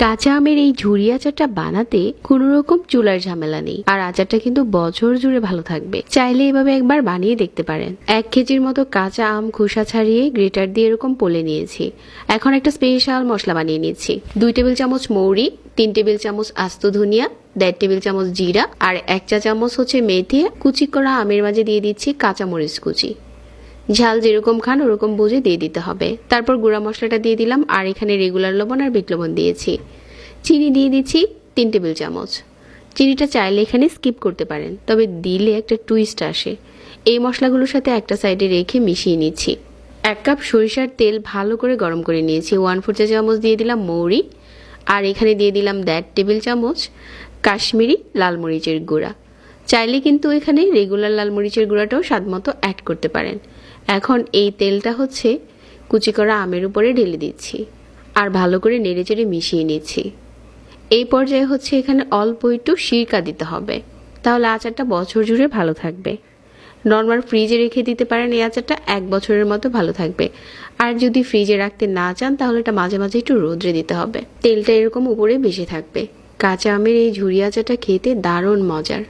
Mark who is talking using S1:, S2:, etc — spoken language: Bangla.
S1: কাঁচা আমের এই ঝুরি আচারটা বানাতে কোনো রকম চুলার ঝামেলা নেই, আর আচারটা কিন্তু বছর জুড়ে ভালো থাকবে। চাইলে এভাবে একবার বানিয়ে দেখতে পারেন। 1 কেজির মতো কাঁচা আম খোসা ছাড়িয়ে গ্রেটার দিয়ে এরকম পলে নিয়েছি। এখন একটা স্পেশাল মশলা বানিয়ে নিয়েছি। 2 টেবিল চামচ মৌরি, 3 টেবিল চামচ আস্ত ধনিয়া, 1.5 টেবিল চামচ জিরা আর 1 চা চামচ মেথি। কুচি করা আমের মাঝে দিয়ে দিচ্ছি কাঁচা মরিচ কুচি। ঝাল যেরকম খান ওরকম বুঝে দিয়ে দিতে হবে। তারপর গুঁড়া মশলাটা দিয়ে দিলাম, আর এখানে রেগুলার লবণ আর বিট লবণ দিয়েছি। চিনি দিয়ে দিচ্ছি 3 টেবিল চামচ। চিনিটা চাইলে এখানে স্কিপ করতে পারেন, তবে দিলে একটা টুইস্ট আসে। এই মশলাগুলোর সাথে একটা সাইডে রেখে মিশিয়ে নিচ্ছি। 1 কাপ সরিষার তেল ভালো করে গরম করে নিয়েছি। 1/4 চা চামচ দিয়ে দিলাম মৌরি, আর এখানে দিয়ে দিলাম 1.5 টেবিল চামচ কাশ্মীরি লাল মরিচের গুঁড়া। চাইলে কিন্তু এখানে রেগুলার লাল মরিচের গুঁড়াটাও স্বাদ মতো অ্যাড করতে পারেন। এখন এই তেলটা কুচি করা আমের উপরে ঢেলে দিচ্ছি, আর ভালো করে নেড়েচেড়ে মিশিয়ে নিচ্ছি। এই পর্যায়ে এখানে অল্প একটু সিরকা দিতে হবে, তাহলে আচারটা বছর জুড়ে ভালো থাকবে। নর্মাল ফ্রিজে রেখে দিতে পারেন, এই আচারটা 1 বছরের মতো ভালো থাকবে। আর যদি ফ্রিজে রাখতে না চান তাহলে এটা মাঝে মাঝে একটু রোদ্রে দিতে হবে। তেলটা এরকম উপরে বেশি থাকবে। কাঁচা আমের এই ঝুরি আচারটা খেতে দারুণ মজার।